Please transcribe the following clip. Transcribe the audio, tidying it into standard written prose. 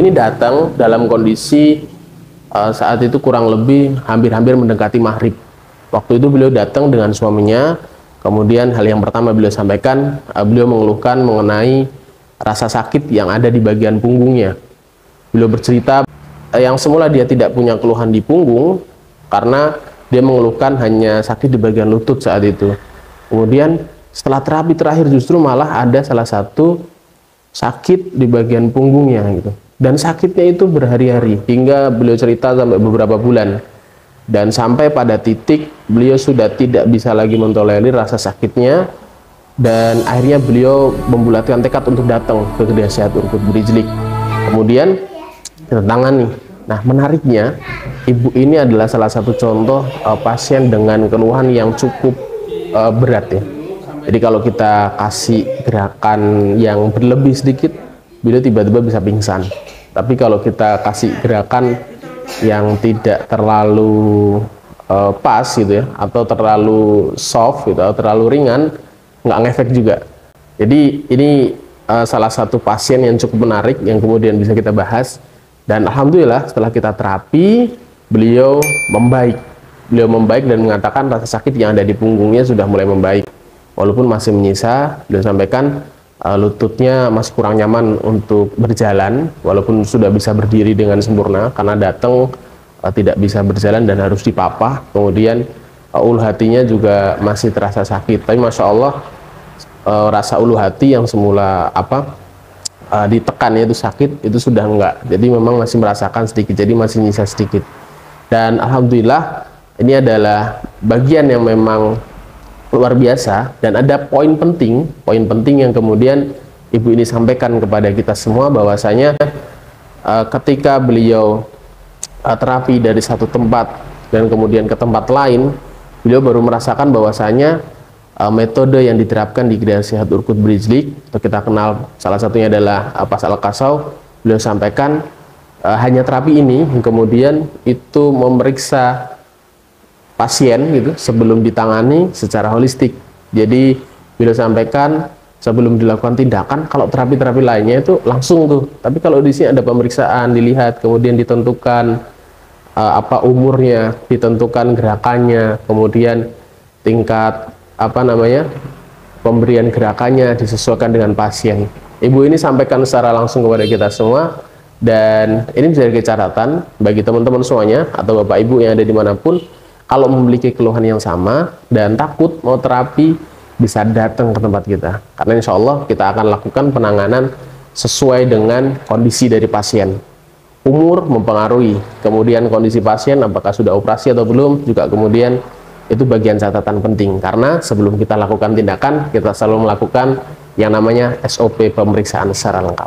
Ini datang dalam kondisi saat itu kurang lebih hampir-hampir mendekati maghrib. Waktu itu beliau datang dengan suaminya. Kemudian hal yang pertama beliau sampaikan, beliau mengeluhkan mengenai rasa sakit yang ada di bagian punggungnya. Beliau bercerita yang semula dia tidak punya keluhan di punggung karena dia mengeluhkan hanya sakit di bagian lutut saat itu. Kemudian setelah terapi terakhir justru malah ada salah satu sakit di bagian punggungnya gitu. Dan sakitnya itu berhari-hari hingga beliau cerita sampai beberapa bulan. Dan sampai pada titik beliau sudah tidak bisa lagi mentolerir rasa sakitnya, dan akhirnya beliau membulatkan tekad untuk datang ke Gedai Sehat Urkut Brijlik. Kemudian kita tangani. Nah, menariknya ibu ini adalah salah satu contoh pasien dengan keluhan yang cukup berat ya. Jadi kalau kita kasih gerakan yang berlebih sedikit, beliau tiba-tiba bisa pingsan. Tapi kalau kita kasih gerakan yang tidak terlalu pas gitu ya, atau terlalu soft gitu, atau terlalu ringan, nggak ngefek juga. Jadi ini salah satu pasien yang cukup menarik yang kemudian bisa kita bahas. Dan alhamdulillah setelah kita terapi, beliau membaik dan mengatakan rasa sakit yang ada di punggungnya sudah mulai membaik. Walaupun masih menyisa, beliau sampaikan lututnya masih kurang nyaman untuk berjalan, walaupun sudah bisa berdiri dengan sempurna karena datang tidak bisa berjalan dan harus dipapah. Kemudian ulu hatinya juga masih terasa sakit, tapi masya Allah rasa ulu hati yang semula ditekan itu sakit itu sudah enggak, jadi memang masih merasakan sedikit, jadi masih nyisa sedikit. Dan alhamdulillah ini adalah bagian yang memang luar biasa, dan ada poin penting yang kemudian ibu ini sampaikan kepada kita semua, bahwasanya ketika beliau terapi dari satu tempat dan kemudian ke tempat lain, beliau baru merasakan bahwasanya metode yang diterapkan di Gedai Sehat Urkut Brijlik, atau kita kenal salah satunya adalah Pas Al-Kasau. Beliau sampaikan hanya terapi ini yang kemudian itu memeriksa pasien gitu sebelum ditangani secara holistik. Jadi beliau sampaikan sebelum dilakukan tindakan, kalau terapi-terapi lainnya itu langsung tuh, tapi kalau di sini ada pemeriksaan, dilihat, kemudian ditentukan apa umurnya, ditentukan gerakannya, kemudian tingkat pemberian gerakannya disesuaikan dengan pasien. Ibu ini sampaikan secara langsung kepada kita semua, dan ini menjadi catatan bagi teman-teman semuanya atau bapak ibu yang ada dimanapun. Kalau memiliki keluhan yang sama dan takut mau terapi, bisa datang ke tempat kita. Karena insya Allah kita akan lakukan penanganan sesuai dengan kondisi dari pasien. Umur mempengaruhi, kemudian kondisi pasien apakah sudah operasi atau belum, juga kemudian itu bagian catatan penting. Karena sebelum kita lakukan tindakan, kita selalu melakukan yang namanya SOP pemeriksaan secara lengkap.